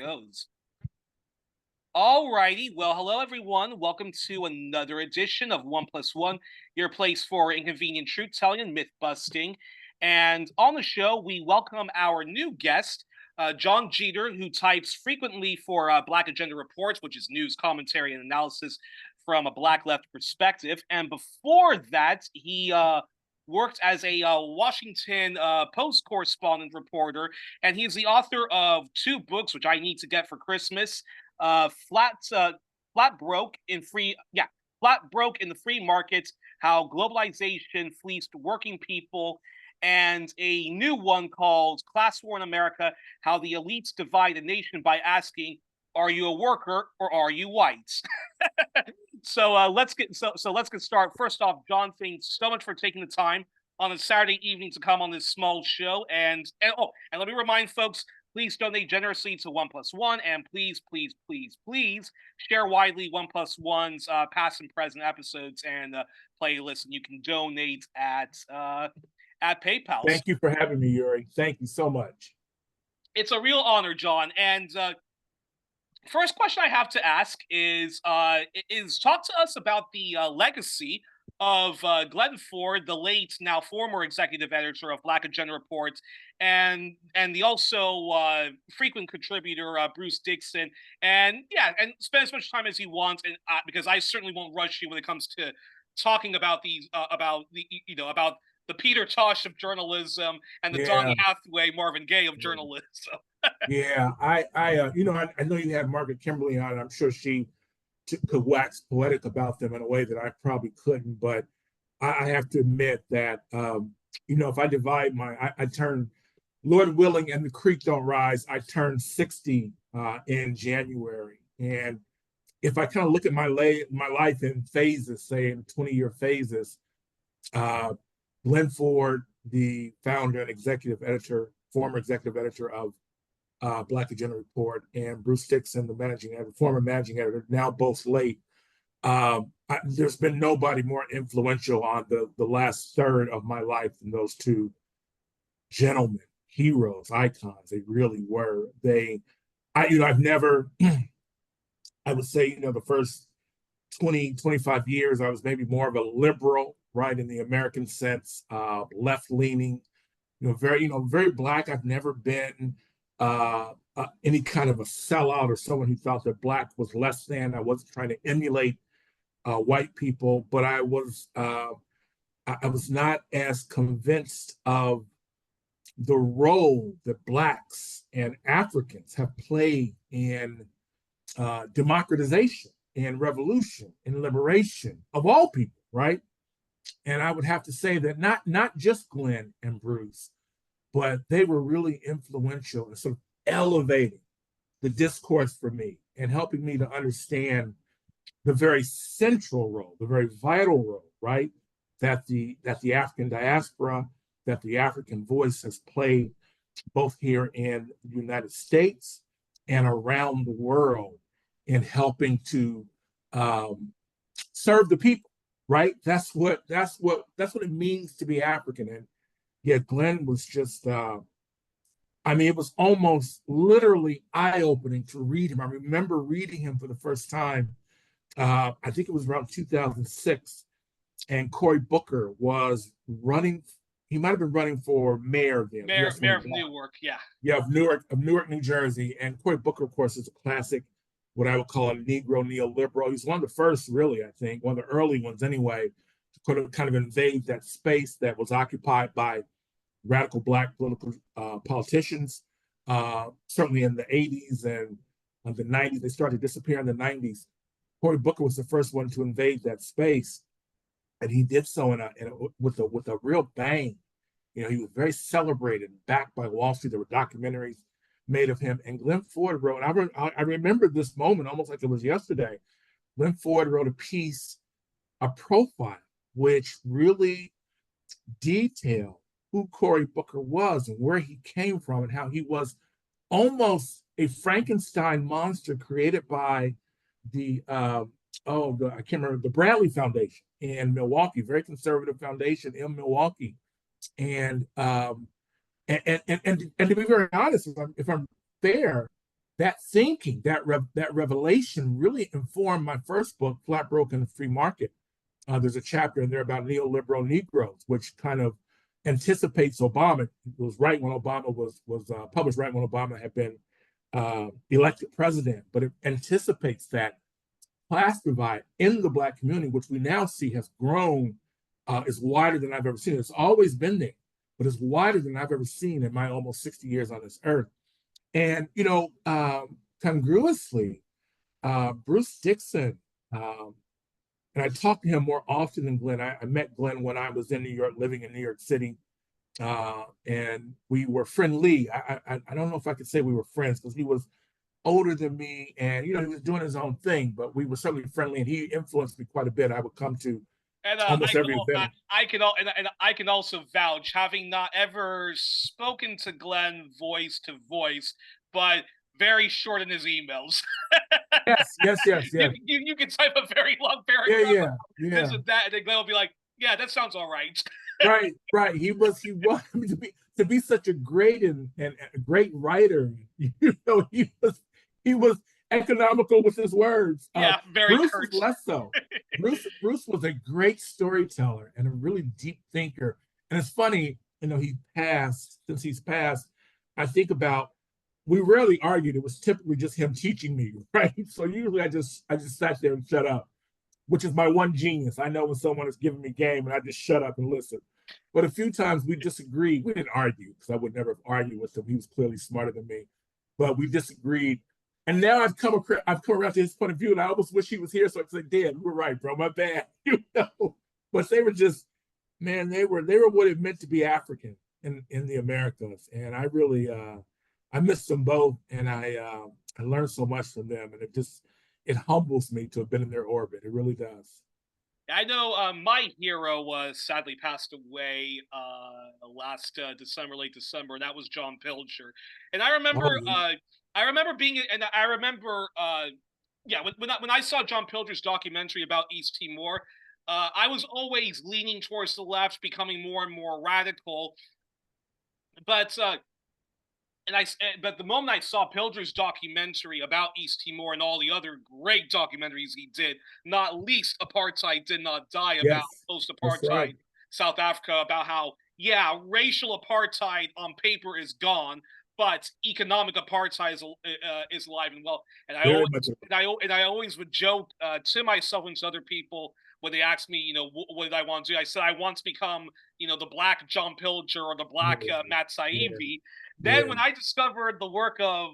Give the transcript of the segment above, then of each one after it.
Goes. All righty. Well, hello, everyone. Welcome to another edition of 1+1, your place for inconvenient truth telling and myth busting. And on the show, we welcome our new guest, Jon Jeter, who types frequently for Black Agenda Reports, which is news, commentary, and analysis from a Black left perspective. And before that, he worked as a Washington Post correspondent reporter, and he's the author of two books, which I need to get for Christmas. Flat broke in the free markets, how globalization fleeced working people, and a new one called Class War in America, how the elites divide the nation by asking, are you a worker or are you white? So let's get started. First off, Jon, thanks so much for taking the time on a Saturday evening to come on this small show. And let me remind folks, please donate generously to 1+1, and please share widely 1+1's past and present episodes and playlists. And you can donate at PayPal. Thank you for having me, Yuri. Thank you so much. It's a real honor, Jon. And first question I have to ask is talk to us about the legacy of Glen Ford, the late, now former executive editor of Black Agenda Reports, and the also frequent contributor Bruce Dixon, and spend as much time as you want, and because I certainly won't rush you when it comes to talking about these about the Peter Tosh of journalism and the Donny Hathaway, Marvin Gaye of journalism. I know you had Margaret Kimberly on. I'm sure she could wax poetic about them in a way that I probably couldn't, but I have to admit that if I divide I turn, Lord willing, and the creek don't rise, I turned 60 in January, and if I kind of look at my life in phases, say in 20-year phases, Glen Ford, the founder and former executive editor of Black Agenda Report, and Bruce Dixon, the former managing editor, now both late. There's been nobody more influential on the last third of my life than those two gentlemen, heroes, icons. They really were. I've never, I would say, the first 20, 25 years, I was maybe more of a liberal, right, in the American sense, left-leaning, very Black. I've never been any kind of a sellout or someone who thought that Black was less than. I wasn't trying to emulate white people, but I was not as convinced of the role that Blacks and Africans have played in democratization and revolution and liberation of all people, right? And I would have to say that not just Glen and Bruce, but they were really influential in sort of elevating the discourse for me and helping me to understand the very central role, the very vital role, right, that the African diaspora, that the African voice has played both here in the United States and around the world in helping to serve the people, right? That's what it means to be African. And yet Glen was just, it was almost literally eye-opening to read him. I remember reading him for the first time, I think it was around 2006, and Cory Booker was running. He might have been running for mayor then. Mayor of Newark, yeah. Yeah, of Newark, New Jersey. And Cory Booker, of course, is a classic, what I would call a Negro neoliberal. He's one of the first, really, I think, one of the early ones anyway, to kind of invade that space that was occupied by radical Black political politicians, certainly in the 80s and the 90s. They started to disappear in the 90s. Cory Booker was the first one to invade that space, and he did so with a real bang. He was very celebrated, backed by Wall Street. There were documentaries made of him. And Glen Ford wrote, I remember this moment almost like it was yesterday. Glen Ford wrote a profile, which really detailed who Cory Booker was and where he came from and how he was almost a Frankenstein monster created by I can't remember, the Bradley Foundation in Milwaukee, very conservative foundation in Milwaukee. And to be very honest, if I'm fair, that thinking, that revelation really informed my first book, Flat Broke and the Free Market. There's a chapter in there about neoliberal Negroes, which kind of anticipates Obama. It was right when Obama was published, right when Obama had been elected president, but it anticipates that class divide in the Black community, which we now see has grown, is wider than I've ever seen. It's always been there, but it's wider than I've ever seen in my almost 60 years on this earth. And, congruously, Bruce Dixon, and I talked to him more often than Glenn. I met Glenn when I was in New York, living in New York City, and we were friendly. I don't know if I could say we were friends because he was older than me, and he was doing his own thing, but we were certainly friendly, and he influenced me quite a bit. I would come to almost every event. I can also vouch, having not ever spoken to Glenn voice to voice, but very short in his emails. Yes. You can type a very long paragraph. Yeah. This and that, and then Glenn will be like, "Yeah, that sounds all right." Right. He was to be such a great and a great writer. He was economical with his words. Yeah, very Bruce curt. was less so. Bruce was a great storyteller and a really deep thinker. And it's funny, he passed. Since he's passed, I think about, we rarely argued. It was typically just him teaching me, right? So usually I just sat there and shut up, which is my one genius. I know when someone is giving me game and I just shut up and listen. But a few times we disagreed. We didn't argue because I would never have argued with him. He was clearly smarter than me, but we disagreed. And now I've come around to his point of view, and I almost wish he was here so I could say, "Dan, you were right, bro. My bad." But they were just, man, they were what it meant to be African in the Americas, and I really I miss them both, and I learned so much from them, and it humbles me to have been in their orbit. It really does. I know my hero was sadly passed away last December, late December, and that was John Pilger. And I remember being, and I remember, when I saw John Pilger's documentary about East Timor, I was always leaning towards the left, becoming more and more radical. But but the moment I saw Pilger's documentary about East Timor and all the other great documentaries he did, not least Apartheid Did Not Die, about post-apartheid right. South Africa, about how, racial apartheid on paper is gone, but economic apartheid is alive and well. And I always would joke to myself and to other people when they asked me, what did I want to do? I said I want to become, the Black John Pilger or the Black Matt Taibbi. Then when I discovered the work of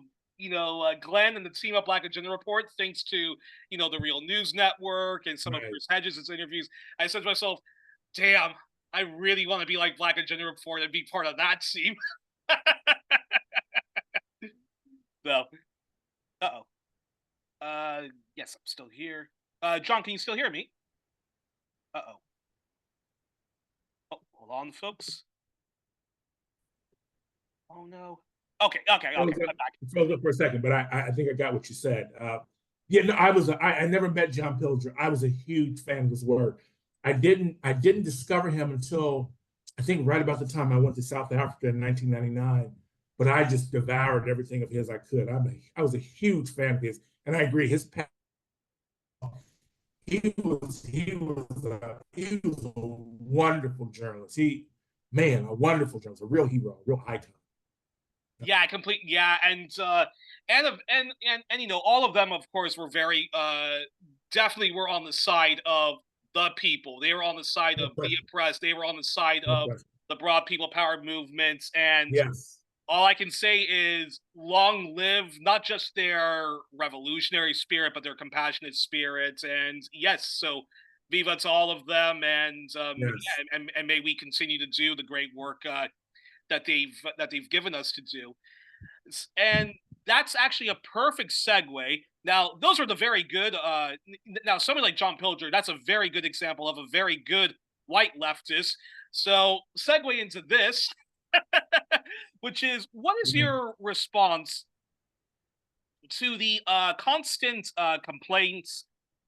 Glenn and the Team Up Black Agenda Report, thanks to the Real News Network and some of Chris Hedges' interviews, I said to myself, "Damn, I really want to be like Black Agenda Report and be part of that team." So, yes, I'm still here. John, can you still hear me? Oh, hold on, folks. Oh no. Okay. I'm back. It froze up for a second, but I think I got what you said. I never met John Pilger. I was a huge fan of his work. I didn't discover him until I think right about the time I went to South Africa in 1999. But I just devoured everything of his I could. I was a huge fan of his, and I agree. He was a wonderful journalist. A wonderful journalist, a real hero, a real icon. Yeah, and all of them, of course, were very definitely were on the side of the people. They were on the side of the oppressed. They were on the side of the broad people power movements. And all I can say is long live not just their revolutionary spirit, but their compassionate spirit. And yes, so viva to all of them, and and may we continue to do the great work that they've given us to do. And that's actually a perfect segue. Now, those are the very good. Now, somebody like John Pilger, that's a very good example of a very good white leftist. So, segue into this, which is, what is your response to the constant complaints,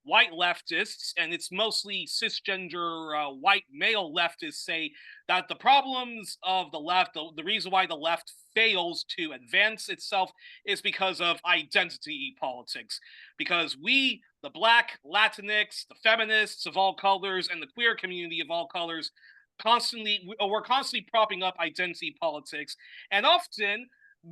white leftists, and it's mostly cisgender white male leftists, say that the problems of the left, the reason why the left fails to advance itself is because of identity politics. Because we, the Black, Latinx, the feminists of all colors, and the queer community of all colors, we're constantly propping up identity politics, and often,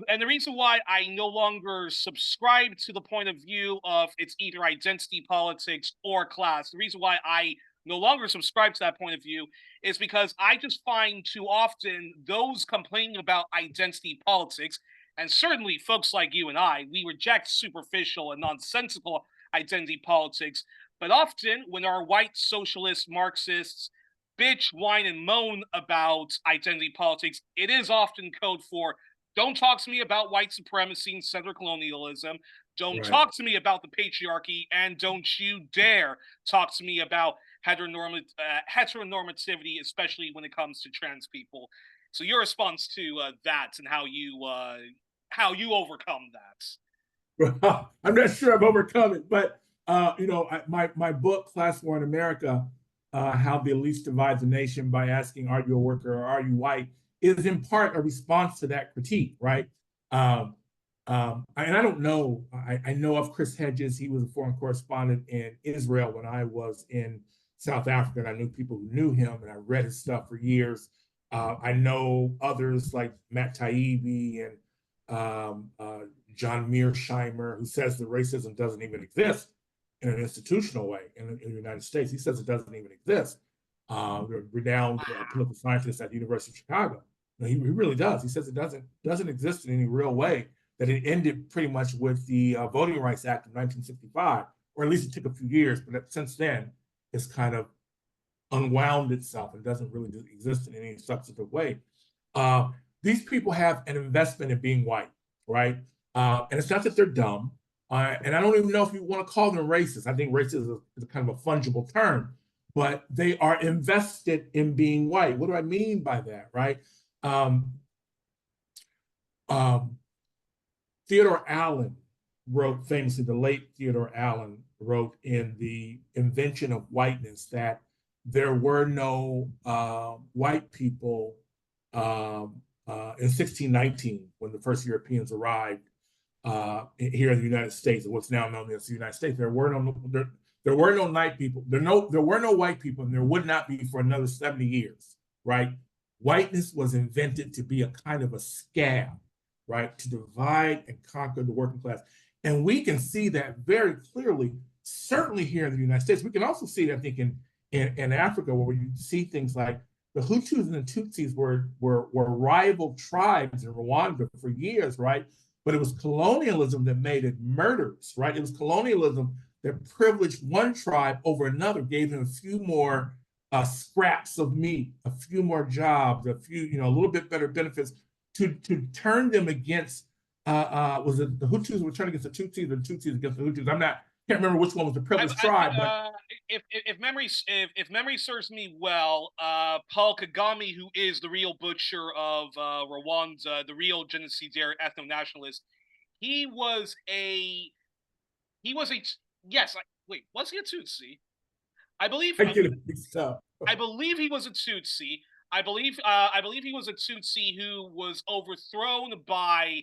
and the reason why I no longer subscribe to the point of view of it's either identity politics or class, the reason why I no longer subscribe to that point of view is because I just find too often those complaining about identity politics, and certainly folks like you and I, we reject superficial and nonsensical identity politics, but often when our white socialist Marxists bitch, whine, and moan about identity politics, it is often code for don't talk to me about white supremacy and settler colonialism. Don't Right. talk to me about the patriarchy, and don't you dare talk to me about heteronormativity, especially when it comes to trans people. So your response to that and how you overcome that? I'm not sure I've overcome it, but my book, Class War in America, How the Elites Divide the Nation by Asking, Are You a Worker or Are You White, is in part a response to that critique, right? And I don't know, I know of Chris Hedges. He was a foreign correspondent in Israel when I was in South Africa, and I knew people who knew him, and I read his stuff for years. I know others like Matt Taibbi and John Mearsheimer, who says that racism doesn't even exist in an institutional way in the United States. He says it doesn't even exist. Renowned political scientist at the University of Chicago. No, he really does. He says it doesn't exist in any real way, that it ended pretty much with the Voting Rights Act of 1965, or at least it took a few years, but since then, it's kind of unwound itself and doesn't really exist in any substantive way. These people have an investment in being white, right? And it's not that they're dumb. And I don't even know if you want to call them racist. I think racist is kind of a fungible term, but they are invested in being white. What do I mean by that, right? Theodore Allen wrote famously, the late Theodore Allen wrote in The Invention of Whiteness that there were no white people in 1619 when the first Europeans arrived here in the United States, what's now known as the United States. There were no white people. There were no white people, and there would not be for another 70 years, right? Whiteness was invented to be a kind of a scab, right? To divide and conquer the working class. And we can see that very clearly, certainly here in the United States. We can also see it, I think, in Africa, where you see things like the Hutus and the Tutsis were rival tribes in Rwanda for years, right? But it was colonialism that made it murders, right? It was colonialism that privileged one tribe over another, gave them a few more scraps of meat, a few more jobs, a little bit better benefits to turn them against, was it the Hutus were turned against the Tutsis, or the Tutsis against the Hutus? Can't remember which one was the privileged tribe. But if memory serves me well, Paul Kagame, who is the real butcher of Rwanda, the real genocidaire ethno-nationalist, was he a Tutsi? I believe so. I believe he was a Tutsi. I believe he was a Tutsi who was overthrown by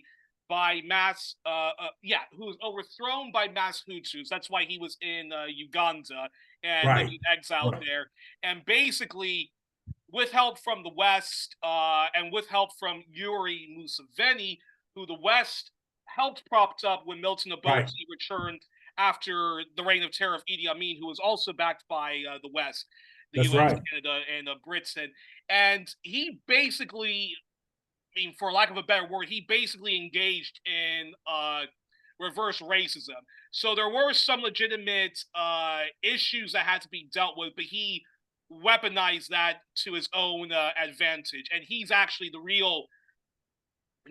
mass who was overthrown by mass Hutus. That's why he was in Uganda and living in exile there. And basically, with help from the West and with help from Youri Museveni, who the West helped propped up when Milton Obote returned after the reign of terror of Idi Amin, who was also backed by the West, the US, Canada, and Britain. And he basically, for lack of a better word, he basically engaged in reverse racism. So there were some legitimate issues that had to be dealt with, but he weaponized that to his own advantage. And he's actually the real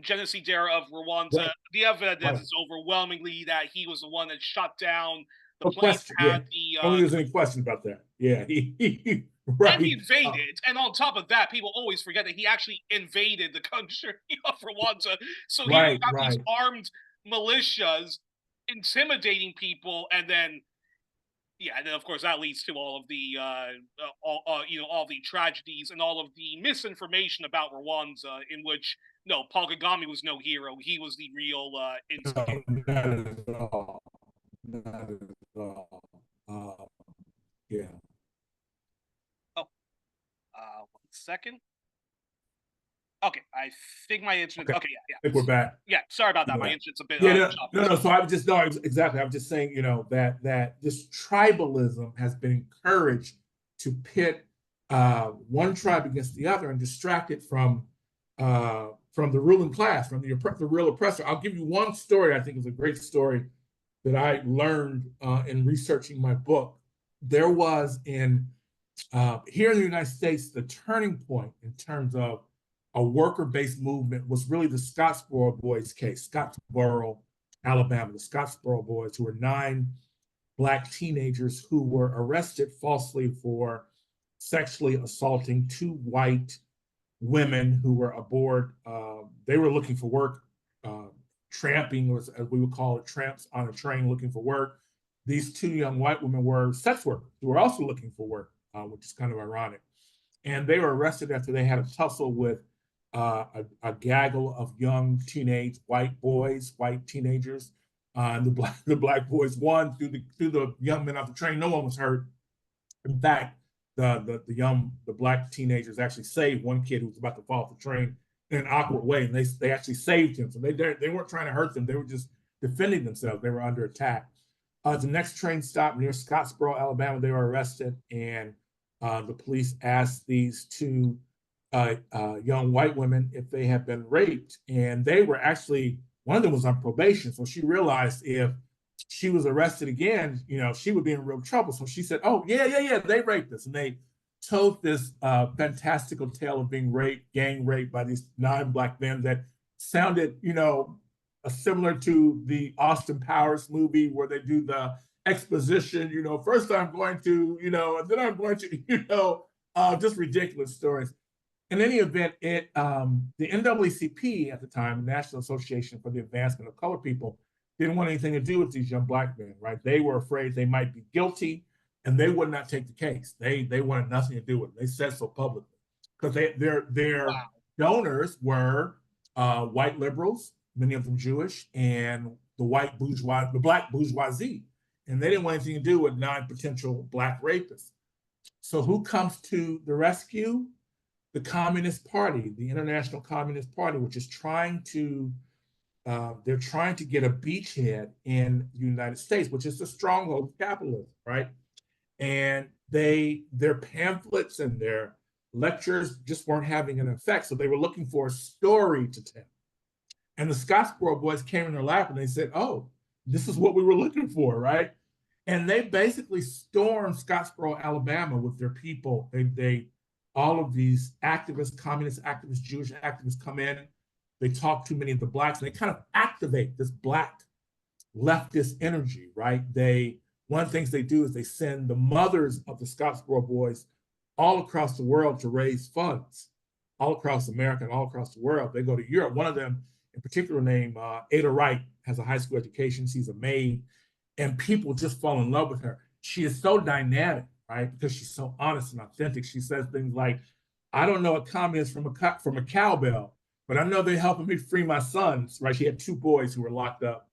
genocidaire of Rwanda. The evidence is overwhelmingly that he was the one that shut down the place. I don't think there's any question about that. Yeah, and he invaded. And on top of that, people always forget that he actually invaded the country of Rwanda. So he got these armed militias intimidating people and then Yeah, and then of course that leads to all of the all the tragedies and all of the misinformation about Rwanda, in which no, Paul Kagame was no hero. He was the real instigator. No, not at all. Not at all. Yeah. Oh, 1 second. Okay, I think my internet. Okay. Okay, I think we're back. yeah. Sorry about that. We're My back. internet's a bit Yeah, choppy. no. So I was just no, exactly. I'm just saying, that this tribalism has been encouraged to pit one tribe against the other and distract it from the ruling class, from the real oppressor. I'll give you one story. I think is a great story that I learned in researching my book. There was here in the United States, the turning point in terms of a worker-based movement was really the Scottsboro Boys case, Scottsboro, Alabama, the Scottsboro Boys, who were 9 Black teenagers who were arrested falsely for sexually assaulting 2 white women who were aboard. They were looking for work, tramping, as we would call it, tramps on a train looking for work. These 2 young white women were sex workers who were also looking for work, which is kind of ironic. And they were arrested after they had a tussle with a gaggle of young teenage white boys, white teenagers. And the black boys won through the young men off the train. No one was hurt. In fact, the black teenagers actually saved one kid who was about to fall off the train in an awkward way, and they actually saved him. So they weren't trying to hurt them; they were just defending themselves. They were under attack. The next train stop near Scottsboro, Alabama, they were arrested, and the police asked these 2 young white women if they had been raped, and they were actually, one of them was on probation, so she realized if she was arrested again, she would be in real trouble. So she said, "Oh, yeah, they raped us," and they told this fantastical tale of being raped, gang raped by these 9 Black men that sounded, similar to the Austin Powers movie where they do the exposition. First I'm going to, and then I'm going to, just ridiculous stories. In any event, the NAACP at the time, the National Association for the Advancement of Colored People, didn't want anything to do with these young Black men, right? They were afraid they might be guilty, and they would not take the case. They wanted nothing to do with it. They said so publicly because their donors were white liberals, many of them Jewish, and the Black bourgeoisie, and they didn't want anything to do with 9 potential Black rapists. So who comes to the rescue? The Communist Party, the International Communist Party, which is they're trying to get a beachhead in the United States, which is the stronghold of capitalism, right? And their pamphlets and their lectures just weren't having an effect. So they were looking for a story to tell. And the Scottsboro Boys came in their lap and they said, "Oh, this is what we were looking for," right? And they basically stormed Scottsboro, Alabama with their people. They all of these activists, communist activists, Jewish activists come in. They talk to many of the Blacks, and they kind of activate this Black leftist energy, right? One of the things they do is they send the mothers of the Scottsboro Boys all across the world to raise funds, all across America and all across the world. They go to Europe. One of them, in particular, named Ada Wright, has a high school education. She's a maid, and people just fall in love with her. She is so dynamic, right? Because she's so honest and authentic. She says things like, "I don't know a communist from a cowbell, but I know they're helping me free my sons," right? She had 2 boys who were locked up,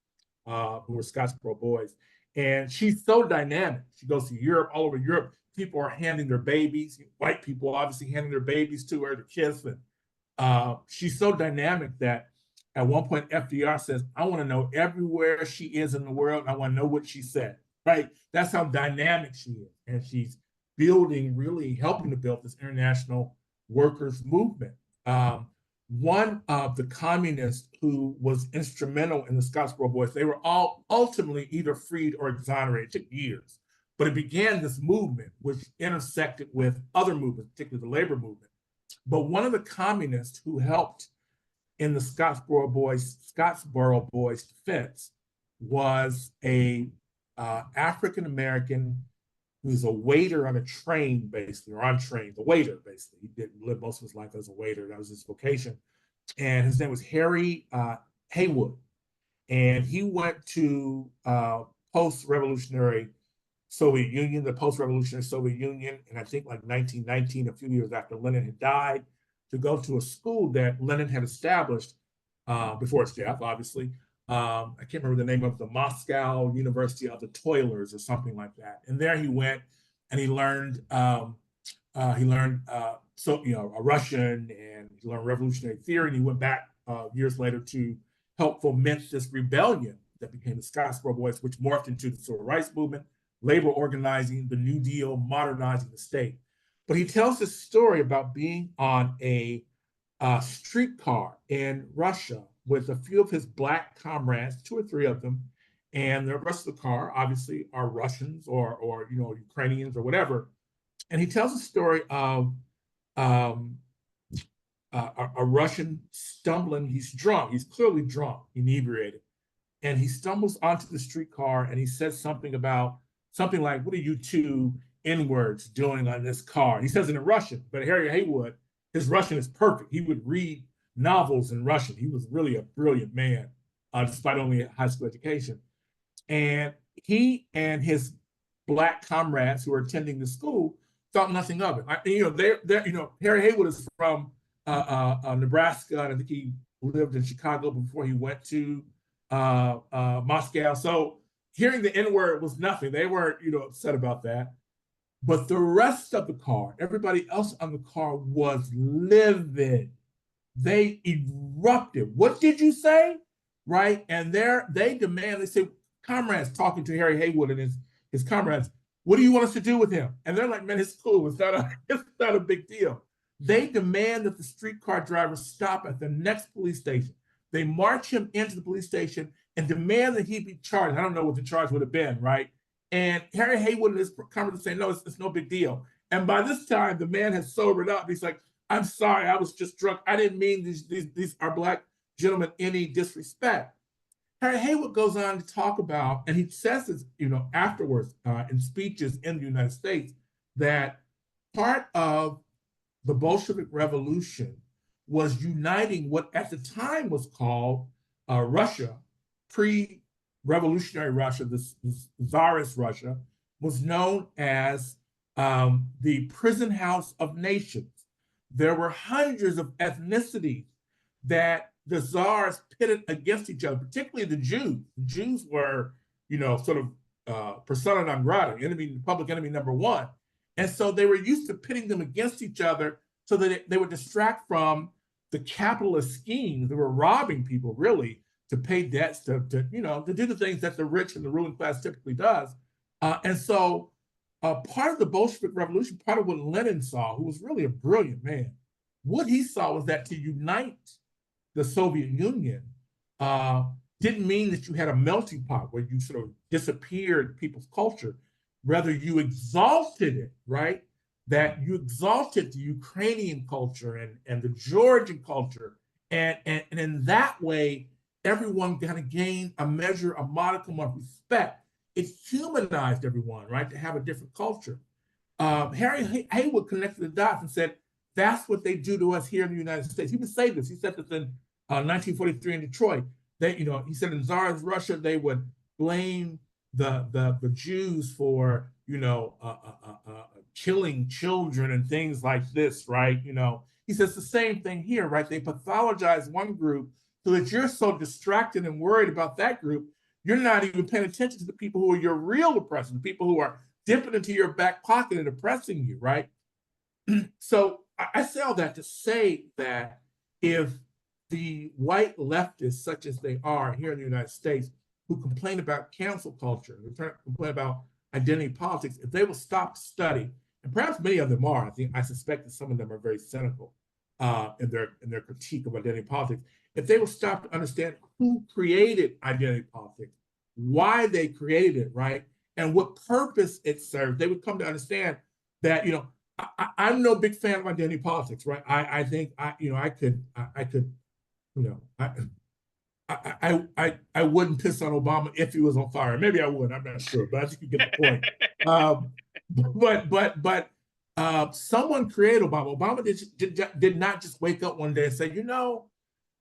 who were Scottsboro Boys. And she's so dynamic. She goes to Europe, all over Europe. People are handing their babies, white people obviously handing their babies to her to kiss. And she's so dynamic that at one point FDR says, "I want to know everywhere she is in the world. And I want to know what she said," right? That's how dynamic she is. And she's really helping to build this international workers movement. One of the communists who was instrumental in the Scottsboro Boys, they were all ultimately either freed or exonerated. It took years. But it began this movement, which intersected with other movements, particularly the labor movement. But one of the communists who helped in the Scottsboro Boys defense was a African-American who's a waiter on a train, basically, or on trains, a waiter, basically. He didn't live most of his life as a waiter. That was his vocation. And his name was Harry Haywood. And he went to post-revolutionary Soviet Union, the post-revolutionary Soviet Union, and I think like 1919, a few years after Lenin had died, to go to a school that Lenin had established before his death, obviously. I can't remember the name of the Moscow University of the Toilers or something like that. And there he went, and he learned a Russian, and he learned revolutionary theory. And he went back years later to help foment this rebellion that became the Scottsboro Boys, which morphed into the civil rights movement, labor organizing, the New Deal, modernizing the state. But he tells this story about being on a streetcar in Russia with a few of his Black comrades, two or three of them, and the rest of the car obviously are Russians or Ukrainians or whatever. And he tells a story of a Russian stumbling. He's drunk. He's clearly drunk, inebriated, and he stumbles onto the streetcar and he says something like, "What are you two N-words doing on this car?" And he says it in Russian, but Harry Haywood, his Russian is perfect. He would read novels in Russian. He was really a brilliant man, despite only a high school education. And he and his Black comrades who were attending the school thought nothing of it. Harry Haywood is from Nebraska, and I think he lived in Chicago before he went to Moscow. So hearing the N-word was nothing. They weren't, upset about that. But the rest of the car, everybody else on the car was livid. They erupted. "What did you say?" Right? And they say, comrades talking to Harry Haywood and his comrades, "What do you want us to do with him?" And they're like, "Man, it's cool. It's not a big deal." They demand that the streetcar driver stop at the next police station. They march him into the police station and demand that he be charged. I don't know what the charge would have been, right? And Harry Haywood and his comrades say, "No, it's no big deal." And by this time, the man has sobered up. He's like, "I'm sorry, I was just drunk. I didn't mean these are Black gentlemen any disrespect." Harry Haywood goes on to talk about, and he says this, afterwards in speeches in the United States, that part of the Bolshevik Revolution was uniting what at the time was called Russia, pre-revolutionary Russia, the Tsarist Russia, was known as the prison house of nations. There were hundreds of ethnicities that the czars pitted against each other, particularly the Jews. The Jews were, sort of persona non grata, public enemy number one. And so they were used to pitting them against each other so that they would distract from the capitalist schemes. They were robbing people, really, to pay debts, to do the things that the rich and the ruling class typically does. And so part of the Bolshevik Revolution, part of what Lenin saw, who was really a brilliant man, what he saw was that to unite the Soviet Union didn't mean that you had a melting pot where you sort of disappeared people's culture. Rather, you exalted it, right? That you exalted the Ukrainian culture and the Georgian culture. And in that way, everyone kind of gained a measure, a modicum of respect. It humanized everyone, right, to have a different culture. Harry Haywood connected the dots and said, that's what they do to us here in the United States. He would say this. He said this in 1943 in Detroit. He said in Tsarist Russia, they would blame the Jews for, killing children and things like this, right? He says the same thing here, right? They pathologize one group so that you're so distracted and worried about that group, you're not even paying attention to the people who are your real oppressors, the people who are dipping into your back pocket and oppressing you, right? So I say all that to say that if the white leftists, such as they are here in the United States, who complain about cancel culture, who complain about identity politics, if they will stop to study, and perhaps many of them are, I suspect that some of them are very cynical in their critique of identity politics, if they will stop to understand who created identity politics, why they created it, right, and what purpose it served, they would come to understand that, I'm no big fan of identity politics, right? I think I wouldn't piss on Obama if he was on fire. Maybe I would. I'm not sure, but I think you get the point. But someone created Obama. Obama did not just wake up one day and say,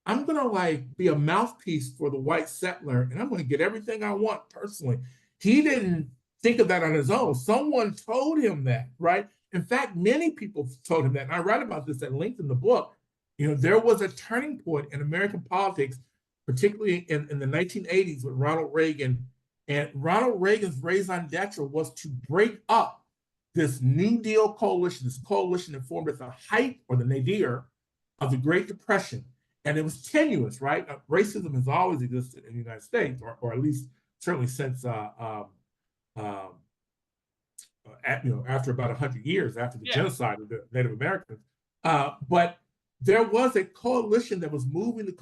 I'm gonna be a mouthpiece for the white settler, and I'm gonna get everything I want personally. He didn't think of that on his own. Someone told him that, right? In fact, many people told him that. And I write about this at length in the book. There was a turning point in American politics, particularly in the 1980s with Ronald Reagan. And Ronald Reagan's raison d'etre was to break up this New Deal coalition, this coalition that formed at the height or the nadir of the Great Depression. And it was tenuous, right? Racism has always existed in the United States, or at least certainly since after about 100 years after the genocide of the Native Americans. But there was a coalition that was moving the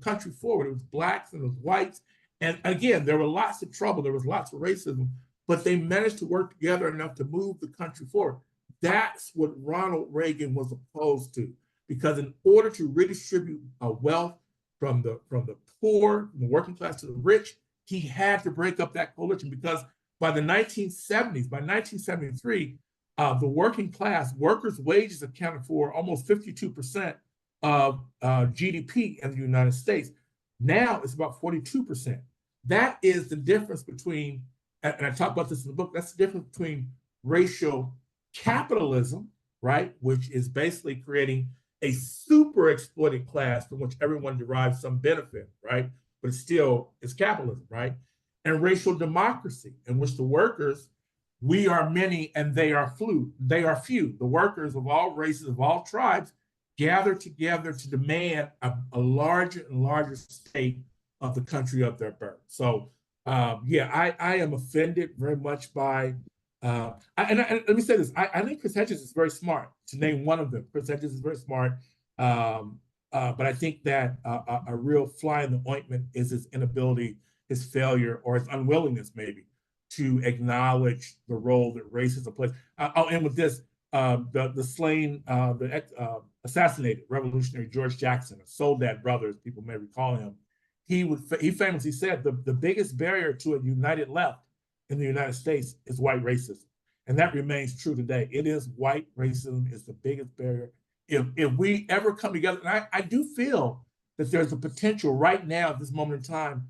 country forward. It was blacks and it was whites. And again, there were lots of trouble. There was lots of racism, but they managed to work together enough to move the country forward. That's what Ronald Reagan was opposed to, because in order to redistribute wealth from the poor, from the working class to the rich, he had to break up that coalition, because by the 1970s, by 1973, the working class, workers' wages accounted for almost 52% of GDP in the United States. Now it's about 42%. That is the difference between, and I talk about this in the book, that's the difference between racial capitalism, right, which is basically creating a super exploited class from which everyone derives some benefit, right? But it still is capitalism, right? And racial democracy, in which the workers, we are many and they are few. The workers of all races, of all tribes, gather together to demand a larger and larger stake of the country of their birth. So, I am offended very much by, and let me say this, I think Chris Hedges is very smart, to name one of them. Chris Hedges is very smart, but I think that a real fly in the ointment is his inability, his failure, or his unwillingness maybe, to acknowledge the role that racism plays. I'll end with this. The slain, assassinated revolutionary George Jackson, a Soledad brother, as people may recall him, he famously said the biggest barrier to a united left in the United States is white racism. And that remains true today. It is white racism is the biggest barrier. If we ever come together, and I do feel that there's a potential right now at this moment in time,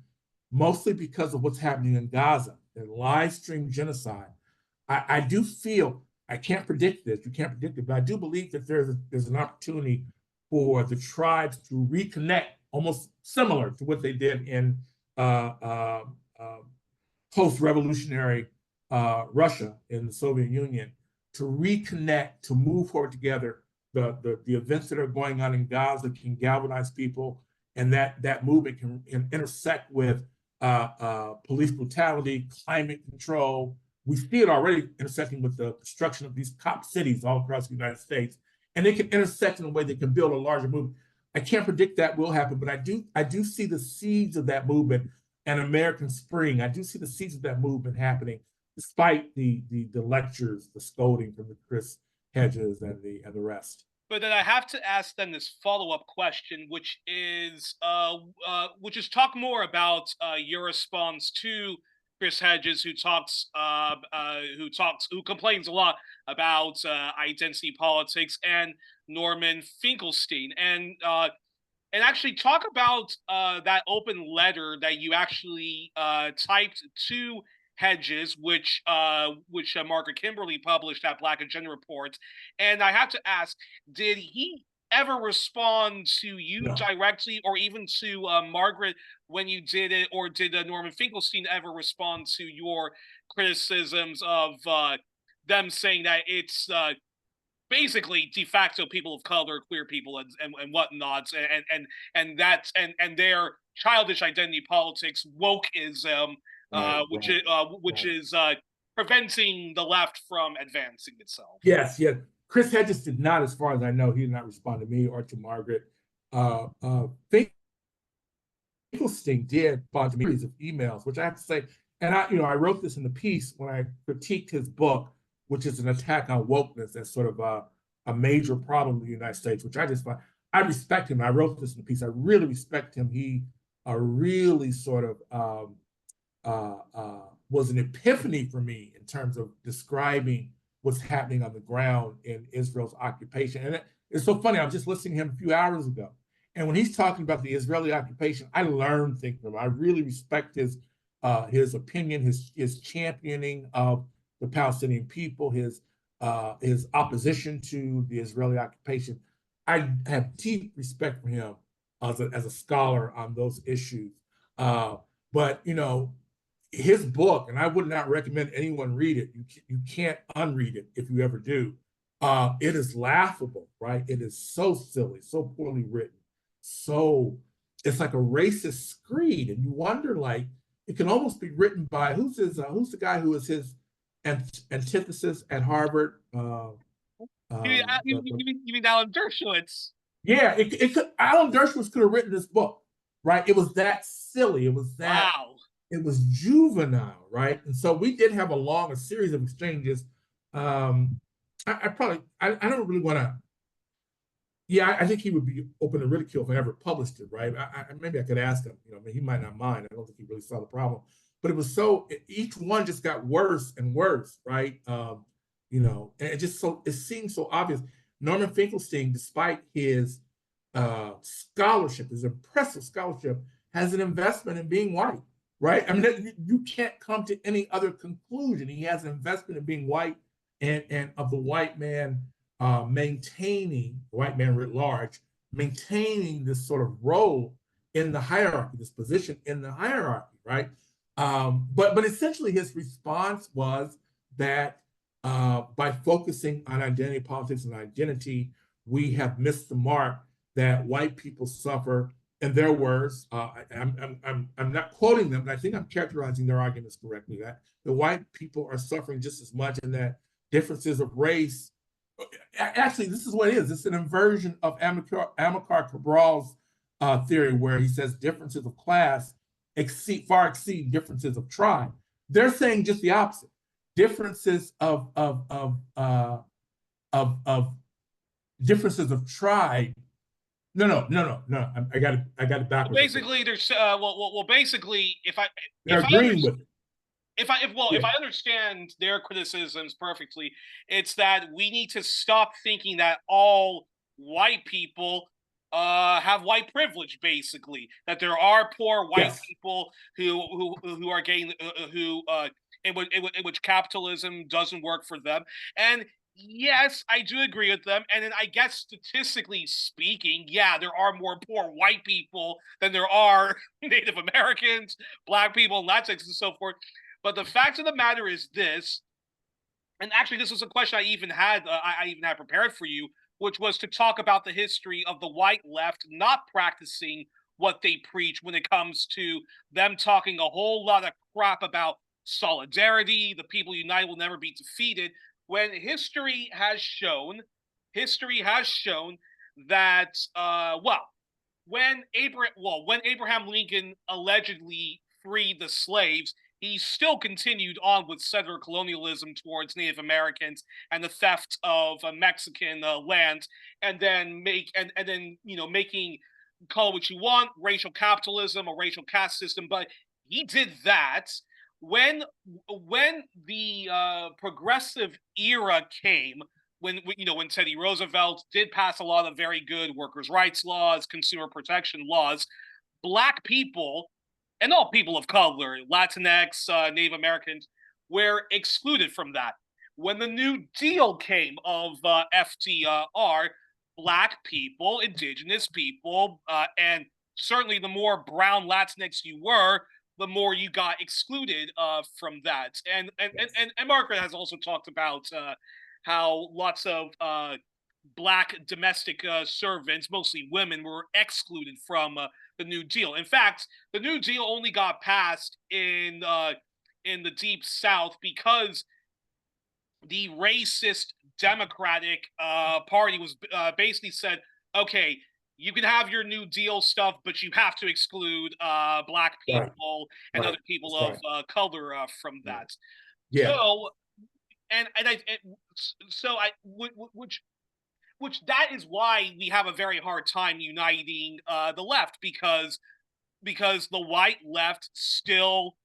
mostly because of what's happening in Gaza and live stream genocide. I do feel, I can't predict this, you can't predict it, but I do believe that there's an opportunity for the tribes to reconnect, almost similar to what they did in post-revolutionary Russia in the Soviet Union, to reconnect, to move forward together. The events that are going on in Gaza can galvanize people, and that movement can intersect with police brutality, climate control. We see it already intersecting with the destruction of these cop cities all across the United States, and they can intersect in a way that can build a larger movement. I can't predict that will happen, but I do see the seeds of that movement, and American Spring. I do see the seeds of that movement happening, despite the lectures, the scolding from the Chris Hedges and the rest. But then I have to ask then this follow-up question, which is talk more about your response to Chris Hedges, who complains a lot about identity politics, and Norman Finkelstein, and actually talk about that open letter that you actually typed to Hedges, which Margaret Kimberly published at Black Agenda Report. And I have to ask, did he ever respond to you directly, or even to Margaret when you did it, or did Norman Finkelstein ever respond to your criticisms of them saying that it's basically de facto people of color, queer people, and whatnot, and their childish identity politics, wokeism, which is preventing the left from advancing itself? Yes. Chris Hedges did not, as far as I know, he did not respond to me or to Margaret. Finkelstein did respond to me of emails, which I have to say, and I wrote this in the piece when I critiqued his book, which is an attack on wokeness as sort of a major problem in the United States, which I just find, I respect him. I wrote this in the piece. I really respect him. He really sort of was an epiphany for me in terms of describing what's happening on the ground in Israel's occupation. And it's so funny, I was just listening to him a few hours ago, and when he's talking about the Israeli occupation, I learned things from him. I really respect his his opinion, his championing of the Palestinian people, his opposition to the Israeli occupation. I have deep respect for him as a scholar on those issues. But you know, his book, and I would not recommend anyone read it. You can't unread it if you ever do. It is laughable, right? It is so silly, so poorly written, so it's like a racist screed, and you wonder, like, it can almost be written by who's the guy who is his antithesis at Harvard? You mean Alan Dershowitz? Yeah, it could. Alan Dershowitz could have written this book, right? It was that silly. It was that. Wow. It was juvenile, right? And so we did have a series of exchanges. I don't really want to. Yeah, I think he would be open to ridicule if I ever published it, right? Maybe I could ask him. You know, I mean, he might not mind. I don't think he really saw the problem, but it was so. Each one just got worse and worse, right? You know, and it seemed so obvious. Norman Finkelstein, despite his scholarship, his impressive scholarship, has an investment in being white, right? I mean, you can't come to any other conclusion. He has an investment in being white and of the white man maintaining, the white man writ large, maintaining this sort of role in the hierarchy, this position in the hierarchy, right? But essentially his response was that by focusing on identity politics and identity, we have missed the mark that white people suffer. In their words, I'm not quoting them, but I think I'm characterizing their arguments correctly, that the white people are suffering just as much, and that differences of race, actually, this is what it is. It's an inversion of Amilcar Cabral's theory, where he says differences of class far exceed differences of tribe. They're saying just the opposite. Differences of differences of tribe. No. I got it backwards. Basically, there's basically, they're agreeing with it. If I understand their criticisms perfectly, it's that we need to stop thinking that all white people have white privilege. Basically, that there are poor white people who are getting in which capitalism doesn't work for them. And yes, I do agree with them. And then I guess statistically speaking, yeah, there are more poor white people than there are Native Americans, Black people, Latinx, and so forth. But the fact of the matter is this, and actually this was a question I even had prepared for you, which was to talk about the history of the white left not practicing what they preach when it comes to them talking a whole lot of crap about solidarity, the people united will never be defeated, when history has shown that when Abraham Lincoln allegedly freed the slaves, he still continued on with settler colonialism towards Native Americans and the theft of Mexican land, and then making, call it what you want, racial capitalism or racial caste system. But he did that when the progressive era came, when Teddy Roosevelt did pass a lot of very good workers' rights laws, consumer protection laws. Black people and all people of color, Latinx, Native Americans, were excluded from that. When the New Deal came of FDR, Black people, indigenous people, and certainly the more brown Latinx you were, the more you got excluded from that. And Margaret has also talked about how lots of Black domestic servants, mostly women, were excluded from the New Deal. In fact, the New Deal only got passed in the Deep South because the racist Democratic Party was basically said, okay, you can have your New Deal stuff, but you have to exclude Black people and other people of color from that. Yeah. So, which that is why we have a very hard time uniting the left, because the white left still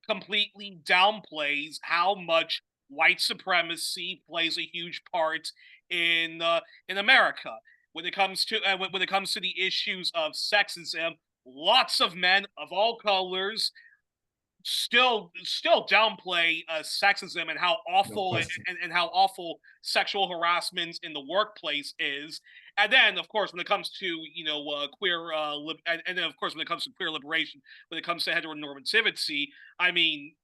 completely downplays how much white supremacy plays a huge part in America when it comes to the issues of sexism. Lots of men of all colors still downplay sexism and how No awful question. and how awful sexual harassment in the workplace is. And then, of course, when it comes to queer, and then of course when it comes to queer liberation, when it comes to heteronormativity, I mean,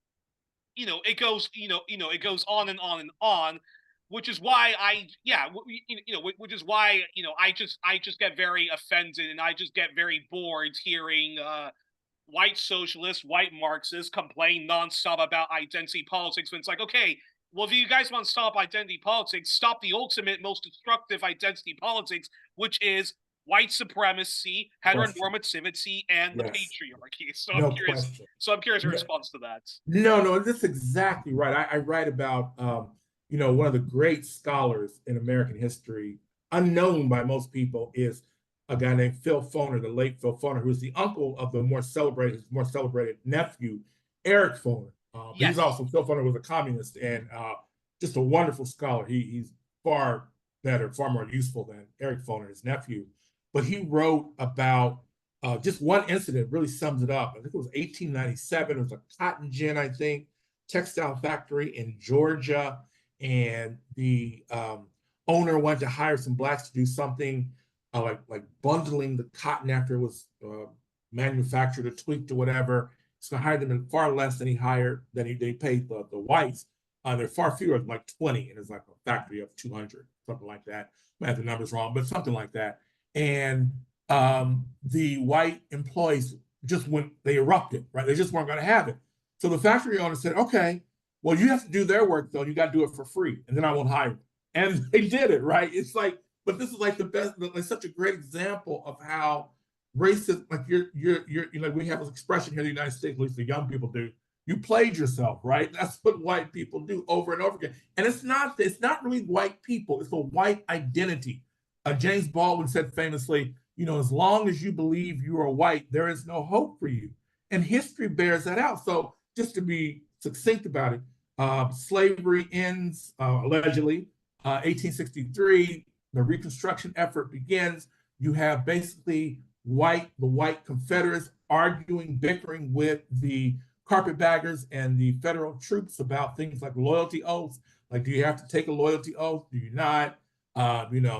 it goes on and on and on, which is why which is why I just get very offended and I just get very bored hearing white socialists, white Marxists complain nonstop about identity politics when it's like, okay, well, if you guys want to stop identity politics, stop the ultimate, most destructive identity politics, which is white supremacy, Question. heteronormativity, and the Yes. patriarchy. No question. So I'm curious your No, response to that. no, that's exactly right. I write about, one of the great scholars in American history, unknown by most people, is a guy named Phil Foner, the late Phil Foner, who is the uncle of the his more celebrated nephew, Eric Foner. But he's Yes. also, Phil Foner was a communist and just a wonderful scholar. He's far better, far more useful than Eric Foner, his nephew. But he wrote about just one incident really sums it up. I think it was 1897. It was a cotton gin, I think, textile factory in Georgia. And the owner wanted to hire some blacks to do something like bundling the cotton after it was manufactured or tweaked or whatever. So I hired them in far less than they paid the whites. There are far fewer, like 20, and it's like a factory of 200, something like that. I have the numbers wrong, but something like that. And the white employees they erupted, right? They just weren't going to have it. So the factory owner said, okay, well, you have to do their work though. You got to do it for free, and then I won't hire them. And they did it, right? It's like, but this is like the best, like such a great example of how racist, like we have this expression here in the United States, at least the young people do. You played yourself, right? That's what white people do over and over again. And it's not really white people, it's a white identity. James Baldwin said famously, as long as you believe you are white, there is no hope for you. And history bears that out. So just to be succinct about it, slavery ends allegedly 1863. The Reconstruction effort begins. You have basically the white Confederates arguing, bickering with the carpetbaggers and the federal troops about things like loyalty oaths. Like, do you have to take a loyalty oath? Do you not?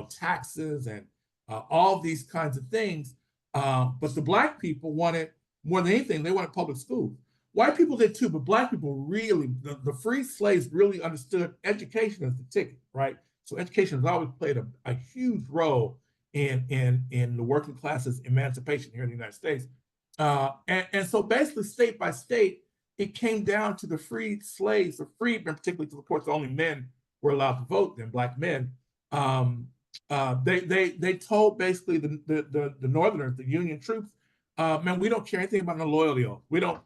Taxes and all these kinds of things. But the black people wanted, more than anything, they wanted public schools. White people did too, but black people really, the free slaves really understood education as the ticket, right? So education has always played a huge role in the working classes' emancipation here in the United States. And so basically, state by state, it came down to the freed slaves, the freedmen, particularly because, of course, only men were allowed to vote than black men. They told basically the Northerners, the Union troops, man, we don't care anything about no loyalty oath. We don't,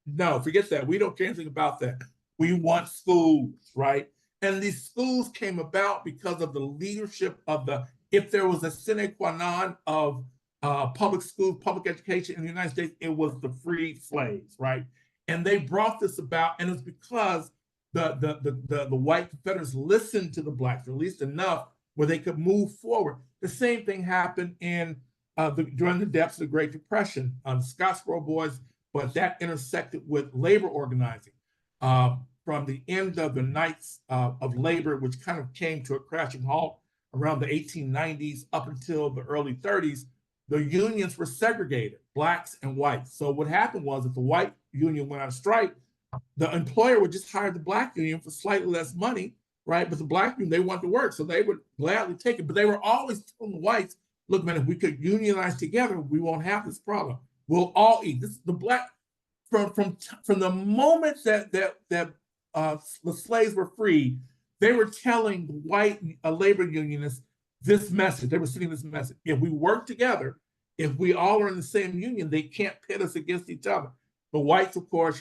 no, forget that. We don't care anything about that. We want schools, right? And these schools came about because of the leadership of if there was a sine qua non of public schools, public education in the United States, it was the freed slaves, right? And they brought this about, and it's because the white Confederates listened to the blacks, or at least enough where they could move forward. The same thing happened during the depths of the Great Depression on the Scottsboro Boys, but that intersected with labor organizing. From the end of the Knights of Labor, which kind of came to a crashing halt around the 1890s up until the early 30s, the unions were segregated, blacks and whites. So what happened was, if the white union went on strike, the employer would just hire the black union for slightly less money, right? But the black union, they wanted to work, so they would gladly take it. But they were always telling the whites, look, man, if we could unionize together, we won't have this problem. We'll all eat. This is the black, from the moment that the slaves were free, they were telling the white labor unionists this message. They were sending this message. If we work together, if we all are in the same union, they can't pit us against each other. The whites, of course,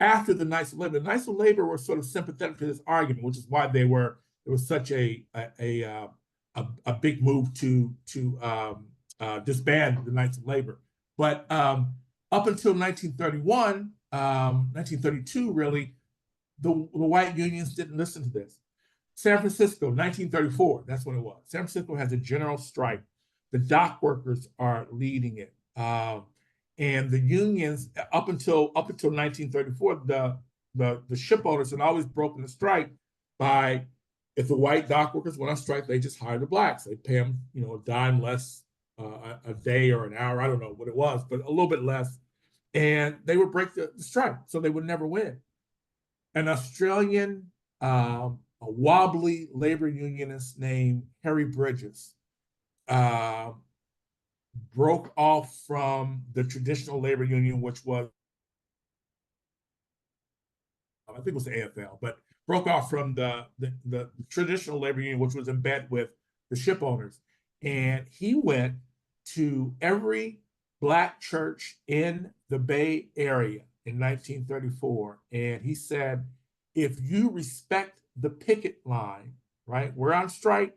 after the Knights of Labor, the Knights of Labor were sort of sympathetic to this argument, which is why there was such a big move to disband the Knights of Labor. But up until 1931, 1932, really, the white unions didn't listen to this. San Francisco, 1934, that's when it was. San Francisco has a general strike. The dock workers are leading it. And the unions, up until 1934, the ship owners had always broken the strike by, if the white dock workers went on strike, they just hired the blacks. They pay them, a dime less a day or an hour. I don't know what it was, but a little bit less. And they would break the strike, so they would never win. An Australian, a wobbly labor unionist named Harry Bridges, broke off from the traditional labor union, which was, I think it was the AFL, but broke off from the traditional labor union, which was in bed with the ship owners. And he went to every Black church in the Bay Area in 1934. And he said, if you respect the picket line, right, we're on strike.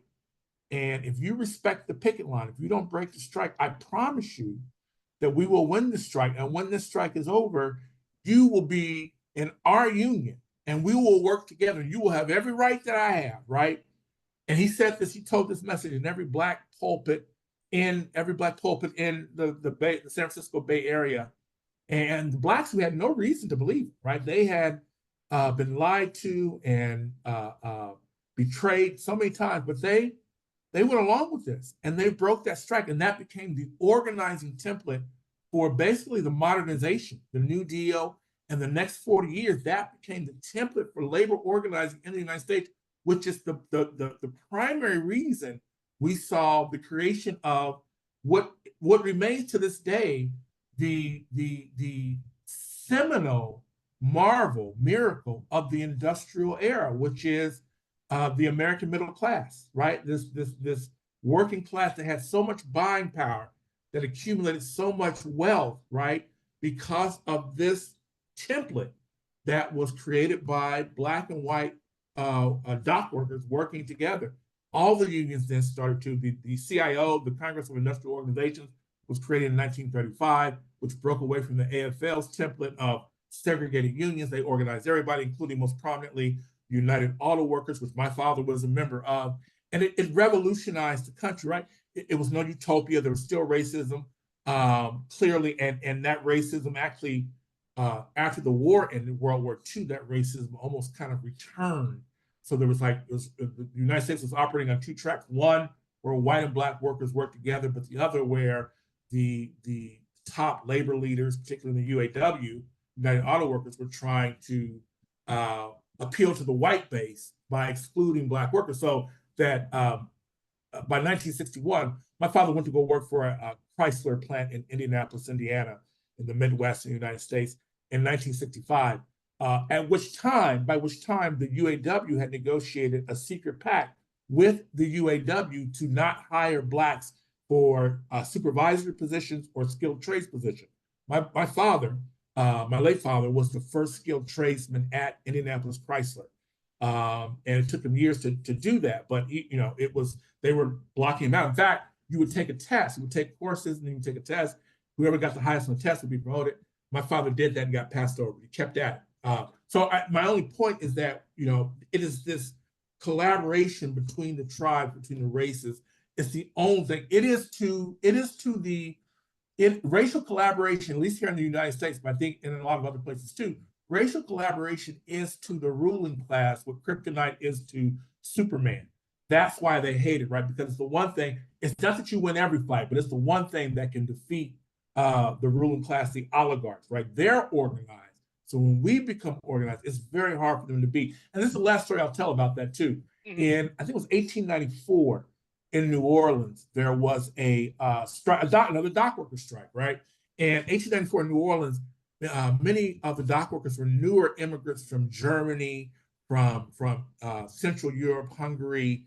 And if you respect the picket line, if you don't break the strike, I promise you that we will win the strike. And when this strike is over, you will be in our union and we will work together. You will have every right that I have, right? And he said this, he told this message in every black pulpit in the San Francisco Bay Area. And the blacks who had no reason to believe it, right? They had been lied to and betrayed so many times, but they went along with this and they broke that strike, and that became the organizing template for basically the modernization, the New Deal, and the next 40 years. That became the template for labor organizing in the United States, which is the primary reason we saw the creation of what remains to this day the seminal miracle of the industrial era, which is the American middle class, right? This working class that had so much buying power, that accumulated so much wealth, right? Because of this template that was created by Black and white dock workers working together. All the unions then started to, the CIO, the Congress of Industrial Organizations, was created in 1935, which broke away from the AFL's template of segregated unions. They organized everybody, including most prominently United Auto Workers, which my father was a member of. And it revolutionized the country, right? It was no utopia. There was still racism, clearly, and that racism actually, after the war ended, World War II, that racism almost kind of returned. So there was the United States was operating on two tracks. One where white and Black workers worked together, but the other where the top labor leaders, particularly in the UAW, United Auto Workers, were trying to appeal to the white base by excluding Black workers. So that by 1961, my father went to go work for a Chrysler plant in Indianapolis, Indiana, in the Midwest in the United States in 1965. By which time the UAW had negotiated a secret pact with the UAW to not hire Blacks for supervisory positions or skilled trades positions. My father, my late father, was the first skilled tradesman at Indianapolis Chrysler. And it took him years to do that, but they were blocking him out. In fact, you would take a test, you would take courses, and then you would take a test. Whoever got the highest on the test would be promoted. My father did that and got passed over. He kept at it. My only point is that it is this collaboration between the tribes, between the races. It's the only thing. Racial collaboration, at least here in the United States, but I think in a lot of other places too, racial collaboration is to the ruling class what kryptonite is to Superman. That's why they hate it, right? Because it's the one thing, it's not that you win every fight, but it's the one thing that can defeat the ruling class, the oligarchs, right? They're organized. So when we become organized, it's very hard for them to beat. And this is the last story I'll tell about that too. In, I think it was 1894 in New Orleans, there was another dock worker strike, right? And 1894 in New Orleans, many of the dock workers were newer immigrants from Germany, from Central Europe, Hungary,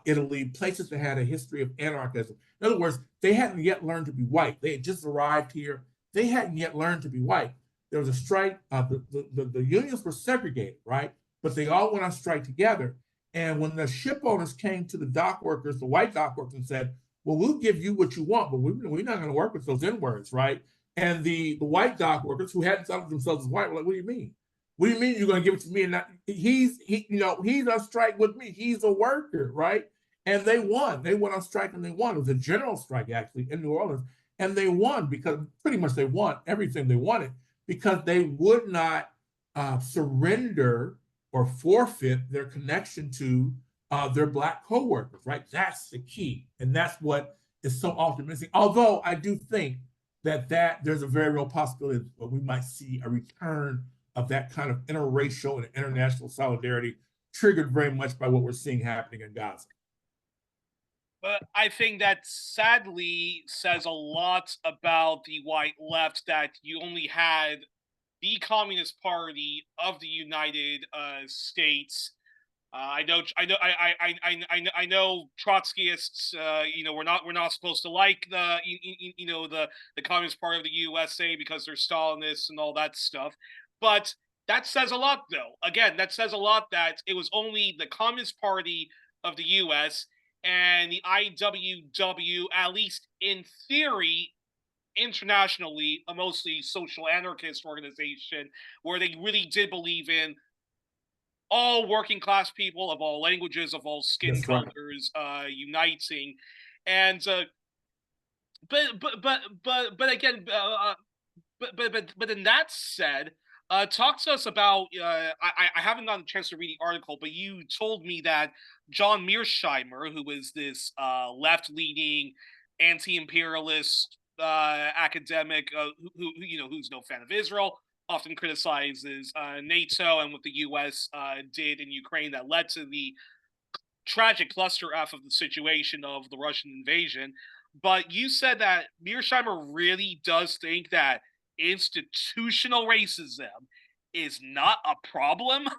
Italy, places that had a history of anarchism. In other words, they hadn't yet learned to be white. They had just arrived here. They hadn't yet learned to be white. There was a strike. The unions were segregated, right? But they all went on strike together. And when the ship owners came to the dock workers, the white dock workers, and said, well, we'll give you what you want, but we're not going to work with those N-words, right? And the white dock workers who hadn't thought of themselves as white were like, what do you mean? What do you mean you're going to give it to me? And not, he's on strike with me. He's a worker, right? And they won. They went on strike and they won. It was a general strike, actually, in New Orleans. And they won because pretty much they won everything they wanted because they would not surrender or forfeit their connection to their Black coworkers, right? That's the key. And that's what is so often missing. Although I do think that there's a very real possibility that we might see a return of that kind of interracial and international solidarity triggered very much by what we're seeing happening in Gaza. But I think that sadly says a lot about the white left that you only had the Communist Party of the United States. I know Trotskyists. We're not supposed to like the Communist Party of the USA because they're Stalinists and all that stuff. But that says a lot, though. Again, that says a lot that it was only the Communist Party of the U.S. and the IWW, at least in theory, internationally, a mostly social anarchist organization, where they really did believe in all working class people of all languages, of all skin colors, uniting, and but in that said, talk to us about. I haven't gotten a chance to read the article, but you told me that John Mearsheimer, who is this left-leaning, anti-imperialist academic, who's no fan of Israel, often criticizes NATO and what the U.S. Did in Ukraine that led to the tragic cluster F of the situation of the Russian invasion. But you said that Mearsheimer really does think that institutional racism is not a problem.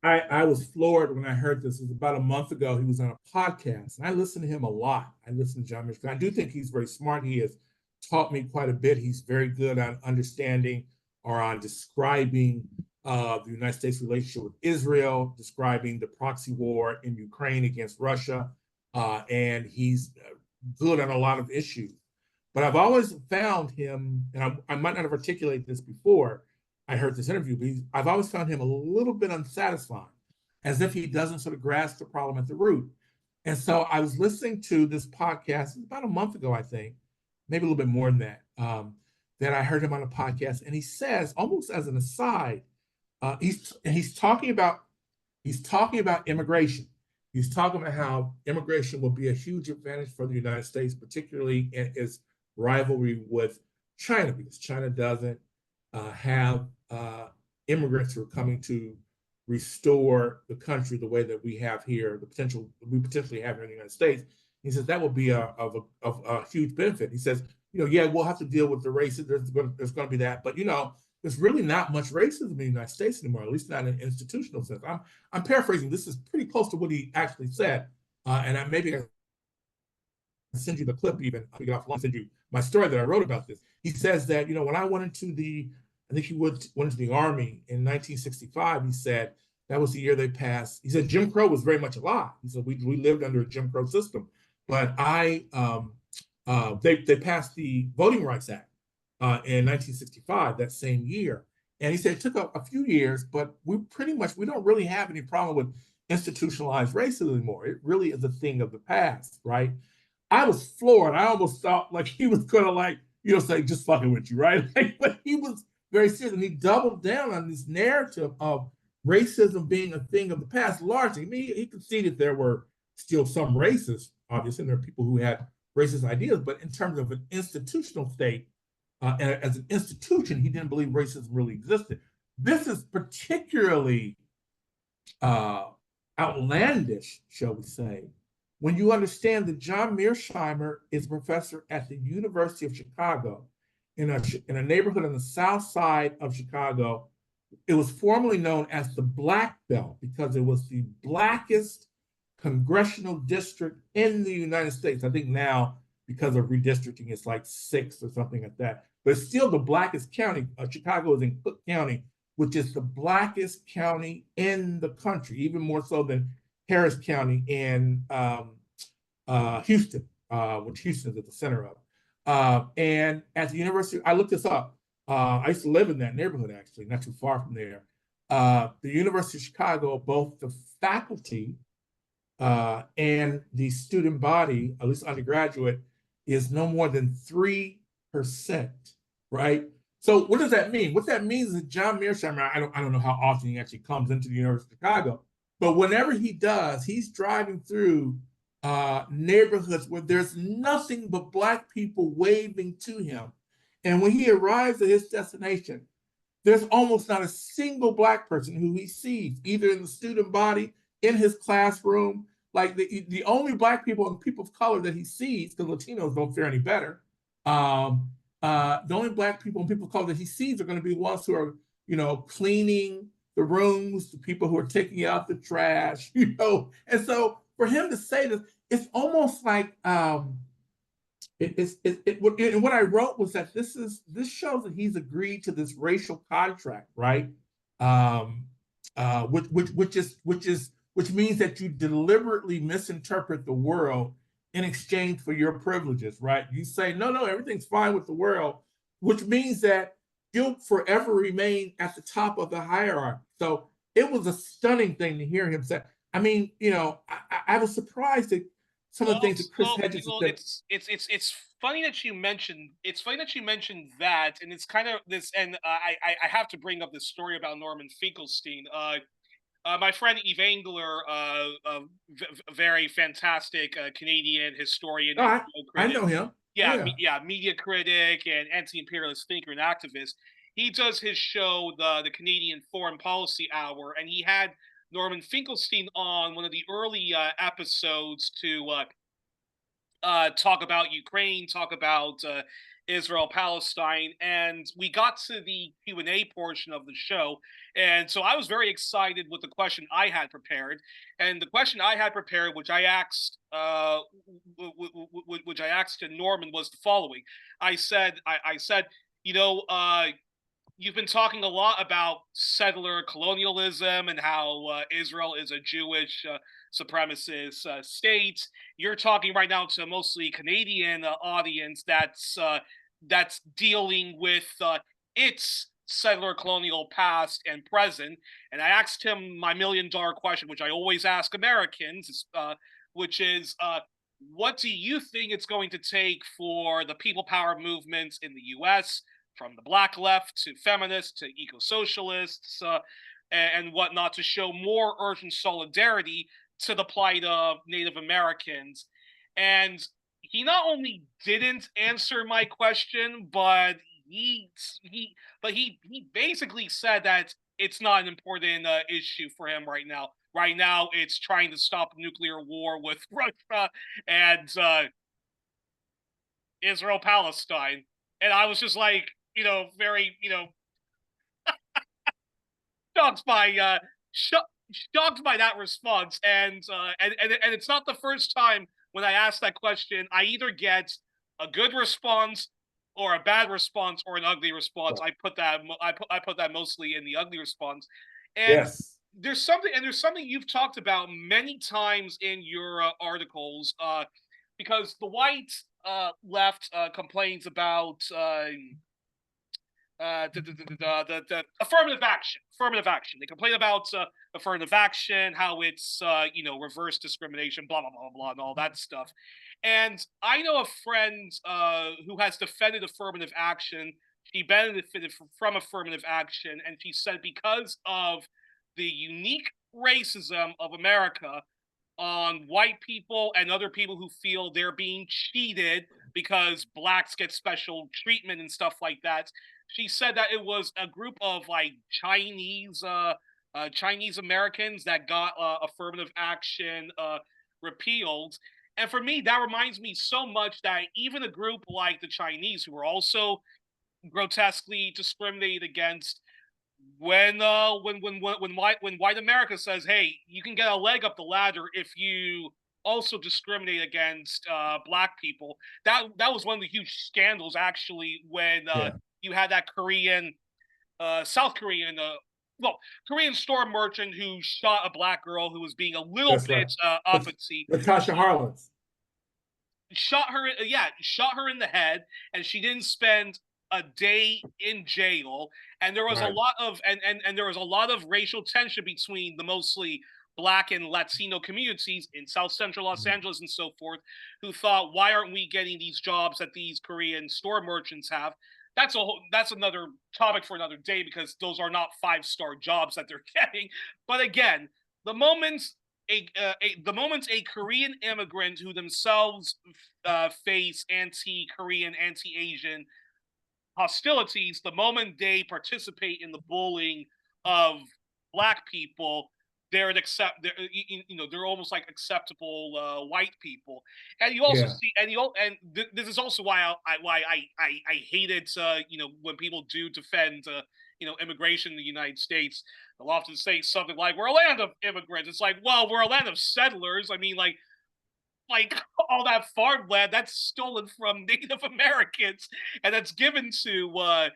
I was floored when I heard this. It was about a month ago. He was on a podcast, and I listen to him a lot. I listen to Jon Mearsheimer. I do think he's very smart. He has taught me quite a bit. He's very good on understanding or on describing the United States relationship with Israel, describing the proxy war in Ukraine against Russia, and he's good on a lot of issues. But I've always found him, and I might not have articulated this before I heard this interview, but I've always found him a little bit unsatisfying, as if he doesn't sort of grasp the problem at the root. And so I was listening to this podcast about a month ago, I think, maybe a little bit more than that, that I heard him on a podcast, and he says, almost as an aside, he's talking about immigration. He's talking about how immigration will be a huge advantage for the United States, particularly in its rivalry with China, because China doesn't have immigrants who are coming to restore the country the way that we have here, we potentially have here in the United States. He says that will be of a huge benefit. He says, yeah, we'll have to deal with the racism. There's going to be that, but there's really not much racism in the United States anymore, at least not in an institutional sense. I'm paraphrasing. This is pretty close to what he actually said, and maybe I can send you the clip even. I'll send you my story that I wrote about this. He says that when I went into I think he went into the Army in 1965. He said that was the year they passed. He said Jim Crow was very much alive. He said we lived under a Jim Crow system, but they passed the Voting Rights Act in 1965, that same year. And he said it took a few years, but we don't really have any problem with institutionalized racism anymore. It really is a thing of the past, right? I was floored. I almost thought like he was gonna say just fucking with you, right? But he was very serious, and he doubled down on this narrative of racism being a thing of the past. Largely, I mean, he conceded there were still some racists, obviously, and there are people who had racist ideas, but in terms of an institutional state, and as an institution, he didn't believe racism really existed. This is particularly outlandish, shall we say, when you understand that Jon Mearsheimer is a professor at the University of Chicago in a neighborhood on the south side of Chicago. It was formerly known as the Black Belt because it was the blackest congressional district in the United States. I think now, because of redistricting, it's like 6 or something like that. But it's still the blackest county. Chicago is in Cook County, which is the blackest county in the country, even more so than Harris County in Houston, which Houston is at the center of. And at the university, I looked this up. I used to live in that neighborhood, actually, not too far from there. The University of Chicago, both the faculty and the student body, at least undergraduate, is no more than 3%, right? So what does that mean? What that means is that John Mearsheimer, I don't know how often he actually comes into the University of Chicago, but whenever he does, he's driving through neighborhoods where there's nothing but Black people waving to him. And when he arrives at his destination, there's almost not a single Black person who he sees, either in the student body, in his classroom. Like the only Black people and people of color that he sees, because Latinos don't fare any better, the only Black people and people of color that he sees are going to be the ones who are, cleaning the rooms, the people who are taking out the trash, And so for him to say this, it's almost like and what I wrote was that this shows that he's agreed to this racial contract, right? Which means that you deliberately misinterpret the world in exchange for your privileges, right? You say, no, everything's fine with the world, which means that you'll forever remain at the top of the hierarchy. So it was a stunning thing to hear him say. I mean, I was surprised at some of the things that Chris Hedges said. It's funny that you mentioned that, and it's kind of this, and I have to bring up this story about Norman Finkelstein. My friend Eve Engler, a very fantastic Canadian historian. Oh, I know him. Yeah, media critic and anti-imperialist thinker and activist. He does his show, the Canadian Foreign Policy Hour, and he had Norman Finkelstein on one of the early episodes to talk about Ukraine, talk about Israel, Palestine, and we got to the Q&A portion of the show, and so I was very excited with the question I had prepared, and the question I had prepared, which I asked to Norman, was the following. I said, you've been talking a lot about settler colonialism and how Israel is a Jewish supremacist state. You're talking right now to a mostly Canadian audience that's dealing with its settler colonial past and present. And I asked him my $1,000,000 question, which I always ask Americans, which is, what do you think it's going to take for the people power movements in the U.S., from the Black left to feminists to eco-socialists and whatnot, to show more urgent solidarity to the plight of Native Americans? And he not only didn't answer my question, but he basically said that it's not an important issue for him right now. Right now, it's trying to stop nuclear war with Russia and Israel, Palestine. And I was just like, very, shocked by shocked by that response. And it's not the first time when I ask that question, I either get a good response or a bad response or an ugly response. I put that mostly in the ugly response. And yes. There's something you've talked about many times in your articles, because the white left complains about the affirmative action. They complain about affirmative action, how it's reverse discrimination, blah blah blah blah, and all that stuff. And I know a friend who has defended affirmative action. She benefited from affirmative action, and she said because of the unique racism of America on white people and other people who feel they're being cheated because blacks get special treatment and stuff like that. She said that it was a group of like Chinese Americans that got affirmative action repealed. And for me, that reminds me so much that even a group like the Chinese, who were also grotesquely discriminated against, when white America says, "Hey, you can get a leg up the ladder if you also discriminate against black people." That was one of the huge scandals, actually, when you had that South Korean, Korean store merchant who shot a black girl who was being a little bit uppity. Natasha Harlins shot her in the head, and she didn't spend a day in jail. And there was a lot of and there was a lot of racial tension between the mostly Black and Latino communities in South Central Los Angeles and so forth, who thought, why aren't we getting these jobs that these Korean store merchants have? That's another topic for another day, because those are not 5-star jobs that they're getting. But again, the moment a Korean immigrant who themselves face anti-Korean, anti-Asian hostilities, the moment they participate in the bullying of Black people, they're they're almost like acceptable white people. And you also see, this is also why I hate it. When people do defend immigration in the United States, they'll often say something like, "We're a land of immigrants." It's like, well, we're a land of settlers. I mean, like all that farmland that's stolen from Native Americans, and that's given to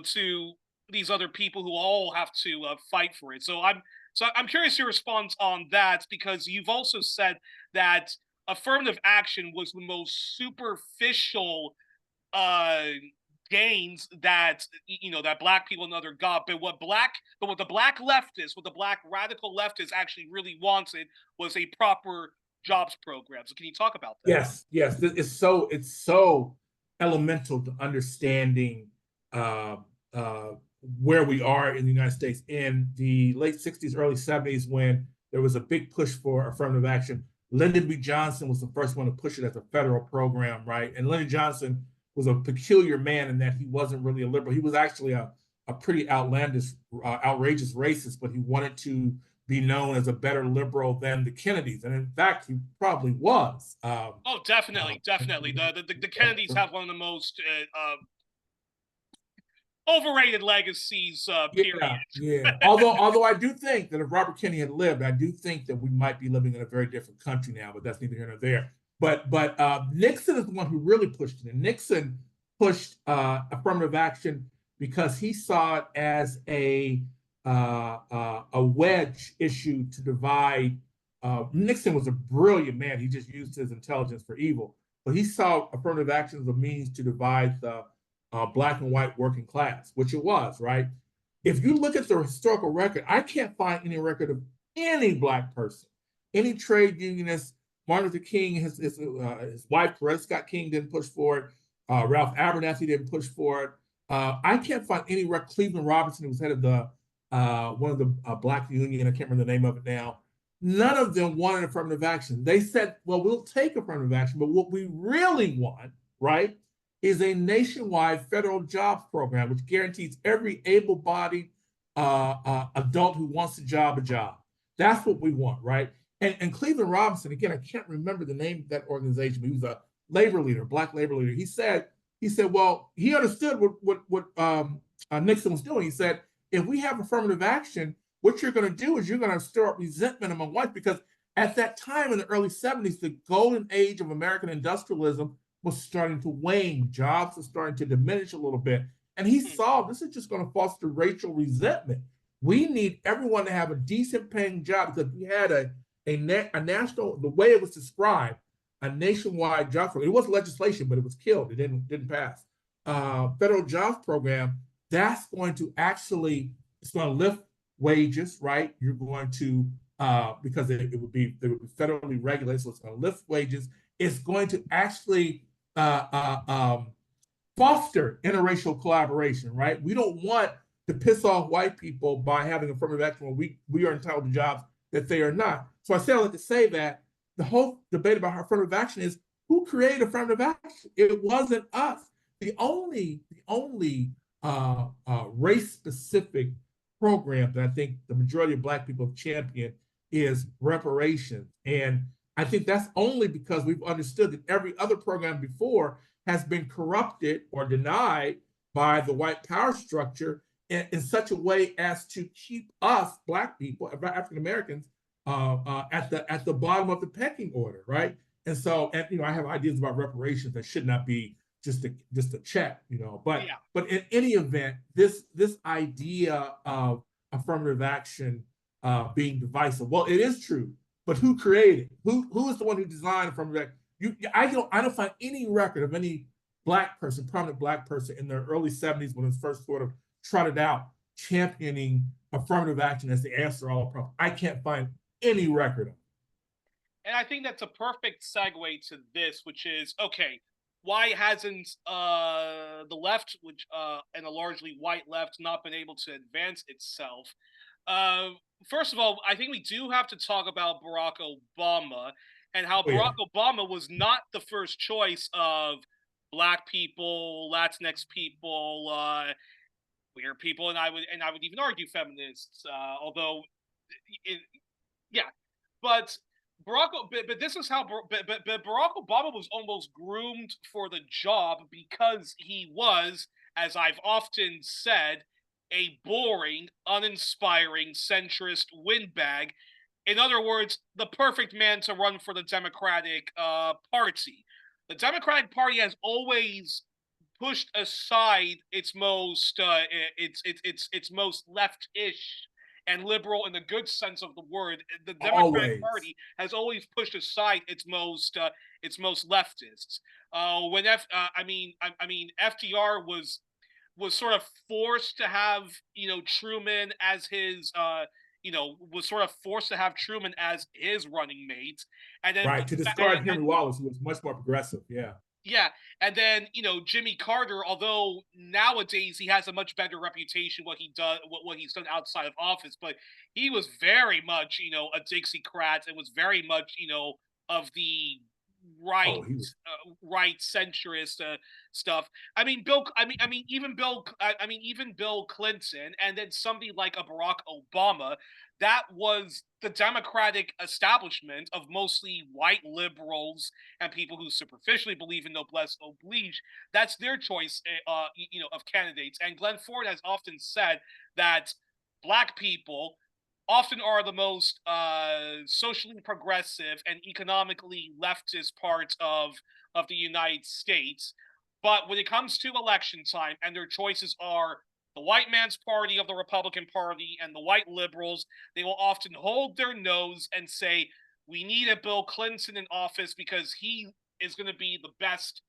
to these other people who all have to fight for it. So I'm curious your response on that, because you've also said that affirmative action was the most superficial uh gains that that Black people and other got, but what the Black leftists, what the Black radical leftists actually really wanted was a proper jobs program. So can you talk about that? Yes. It's so elemental to understanding uh, uh, where we are in the United States in the late '60s, early '70s, when there was a big push for affirmative action. Lyndon B. Johnson was the first one to push it as a federal program, right? And Lyndon Johnson was a peculiar man in that he wasn't really a liberal. He was actually a pretty outlandish, outrageous racist, but he wanted to be known as a better liberal than the Kennedys, and in fact, he probably was. Oh, definitely. The Kennedys have one of the most overrated legacies. Period. Yeah. Although I do think that if Robert Kennedy had lived, I do think that we might be living in a very different country now. But that's neither here nor there. But Nixon is the one who really pushed it. And Nixon pushed affirmative action because he saw it as a wedge issue to divide. Nixon was a brilliant man. He just used his intelligence for evil. But he saw affirmative action as a means to divide the Black and white working class, which it was, right? If you look at the historical record, I can't find any record of any Black person, any trade unionist. Martin Luther King, his wife, Coretta Scott King, didn't push for it. Ralph Abernathy didn't push for it. I can't find any record. Cleveland Robinson, who was head of the one of the Black union, I can't remember the name of it now. None of them wanted affirmative action. They said, well, we'll take affirmative action, but what we really want, right, is a nationwide federal jobs program, which guarantees every able-bodied adult who wants a job. That's what we want, right? And Cleveland Robinson, again, I can't remember the name of that organization, but he was a labor leader, Black labor leader. He said, well, he understood what Nixon was doing. He said, if we have affirmative action, what you're going to do is you're going to stir up resentment among whites, because at that time in the early '70s, the golden age of American industrialism was starting to wane. Jobs were starting to diminish a little bit. And he saw this is just going to foster racial resentment. We need everyone to have a decent paying job, because we had a national, the way it was described, a nationwide job program. It was legislation, but it was killed. It didn't pass. Federal jobs program, that's going to actually, it's going to lift wages, right? You're going to, because they would be federally regulated, so it's going to lift wages. It's going to actually foster interracial collaboration, right? We don't want to piss off white people by having affirmative action when we are entitled to jobs that they are not. So I say all that to say that the whole debate about affirmative action is, who created affirmative action? It wasn't us. The only race-specific program that I think the majority of Black people have championed is reparations. And I think that's only because we've understood that every other program before has been corrupted or denied by the white power structure in such a way as to keep us, Black people, African Americans, at the bottom of the pecking order, right? And so, I have ideas about reparations that should not be just a check, But in any event, this idea of affirmative action being divisive, well, it is true, but who created? Who is the one who designed affirmative action? I don't find any record of any Black person, prominent Black person in the early '70s when it was first sort of trotted out, championing affirmative action as the answer to all problems. I can't find any record of it. And I think that's a perfect segue to this, which is, okay, why hasn't the left, which and a largely white left, not been able to advance itself? Uh, First of all, I think we do have to talk about Barack Obama and how Oh, yeah. Barack Obama was not the first choice of Black people, Latinx people, queer people, and I would even argue feminists. Although, it, yeah, but but this is how but Barack Obama was almost groomed for the job because he was, as I've often said, a boring, uninspiring, centrist windbag. In other words, the perfect man to run for the Democratic Party. The Democratic Party has always pushed aside its most its most left-ish and liberal in the good sense of the word. The Democratic Always. Party has always pushed aside its most leftists. I mean, FDR was sort of forced to have Truman as his was sort of forced to have Truman as his running mate, and then Right, to discard Henry Wallace, who was much more progressive. Yeah. yeah, and then Jimmy Carter, although nowadays he has a much better reputation what he's done outside of office, but he was very much a Dixiecrat and was very much of the right Oh, he was. right centrist stuff. Even Bill Clinton, and then somebody like a Barack Obama. That was the Democratic establishment of mostly white liberals and people who superficially believe in noblesse oblige. That's their choice, of candidates. And Glen Ford has often said that Black people often are the most socially progressive and economically leftist parts of the United States. But when it comes to election time and their choices are the white man's party of the Republican Party and the white liberals, they will often hold their nose and say, we need a Bill Clinton in office because he is going to be the best.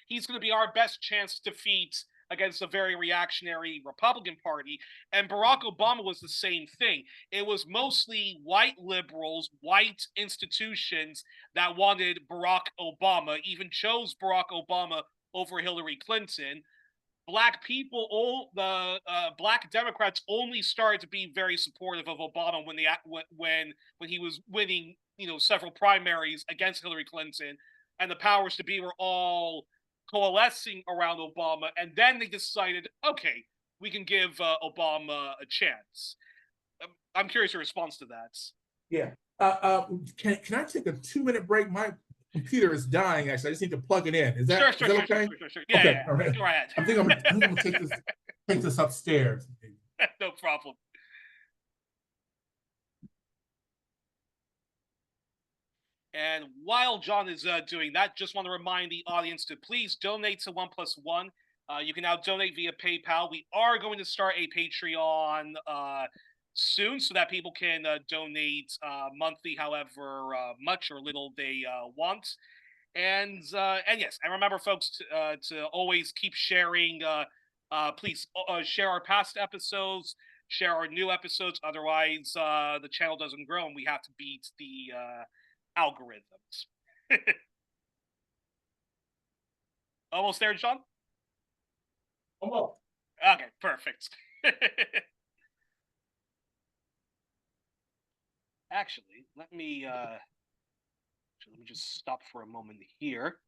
He's going to be our best chance to defeat against a very reactionary Republican Party. And Barack Obama was the same thing. It was mostly white liberals, white institutions that wanted Barack Obama, even chose Barack Obama over Hillary Clinton. Black people, Black Democrats only started to be very supportive of Obama when he was winning, several primaries against Hillary Clinton, and the powers to be were all coalescing around Obama, and then they decided, okay, we can give Obama a chance. I'm curious your response to that. Yeah. Can I take a 2-minute break? My computer is dying. Actually, I just need to plug it in. Is that okay? Sure. Yeah, okay. Yeah. All right. Go ahead. I'm gonna take this upstairs. No problem. And while John is doing that, just want to remind the audience to please donate to 1+1. You can now donate via PayPal. We are going to start a Patreon soon so that people can donate monthly, however much or little they want. And yes, and remember, folks, to always keep sharing. Please share our past episodes, share our new episodes. Otherwise, the channel doesn't grow, and we have to beat the algorithms. Almost there, John? Almost. Okay, perfect. Actually, let me just stop for a moment here.